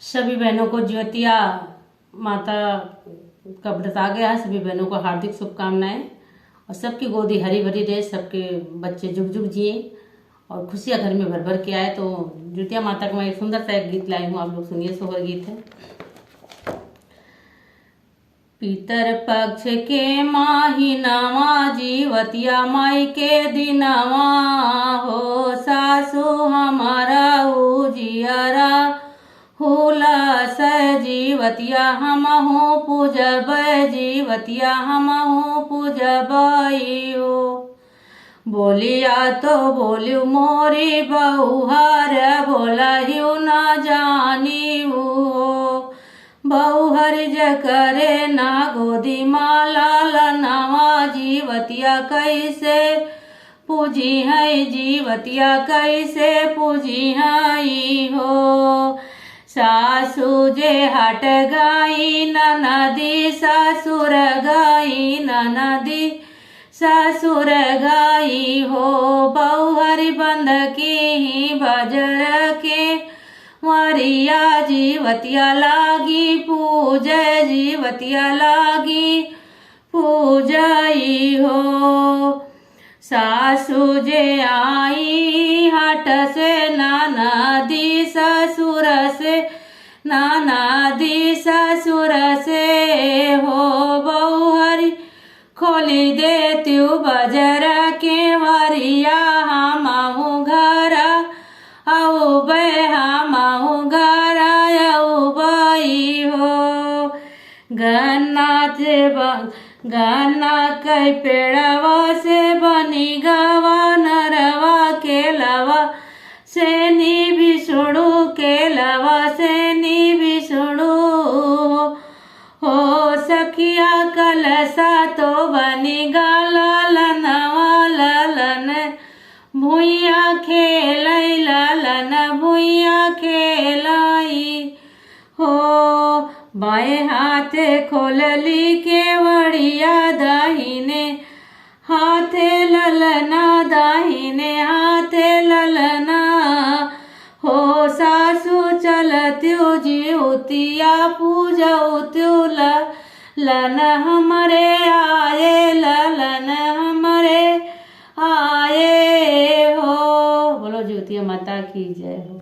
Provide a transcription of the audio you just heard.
सभी बहनों को ज्योतिया माता का व्रत आ गया है। सभी बहनों को हार्दिक शुभकामनाएं और सबकी गोदी हरी भरी रहे, सबके बच्चे जुग जुग जिए और खुशियां घर में भर भर के आए। तो ज्योतिया माता का मैं एक सुंदर सा एक गीत लाई हूँ, आप लोग सुनिए। सोहर गीत है। पितर पक्ष के माहिनावा जीवतिया माई के दिनवा हो, सासु हमारा उजियारा हुलस जीवतिया हमहु पूजब जीवतिया हमहु पूजबइयो। बोलिया तो बोलियो मोरी बहुहर बोलहियो न जानियो। बहुहर जकरे ना गोदी माला लनवा जीवतिया कैसे पूजी है जीवतिया कैसे पूजी है हो। सासू जे हट गई ननदी ससुर गई ननदी ससुर गई हो। बहुहर बंध की ही बजर के वरिया जीवतिया लागी पूज जीवतिया लागी पूजई हो। सासू जे आई हट से ननदी ससुर से ननदी ससुर से हो। बहुहरी खोली देत्यु बजर के वरिया हमहु घर औ बे हमहु घर औ बई हो। गन्ना कई पेड़वा से बनी गवा नरवा के लवा से नी बिसुड़ू के लवा से नी बिसुड़ू हो। सखिया कलसा तो बनी गाला लनवा ललन भुइया खेलई ललन भुइया खेलई हो। बाएं हाथे खोलली केवड़िया दाहिने हाथे ललना दाहिने हाथे ललना हो। सासू चलत्यो जीवतिया पूजौत्यो लन हमरे आए ललन हमरे आए हो। बोलो ज्योतिया माता की जय हो।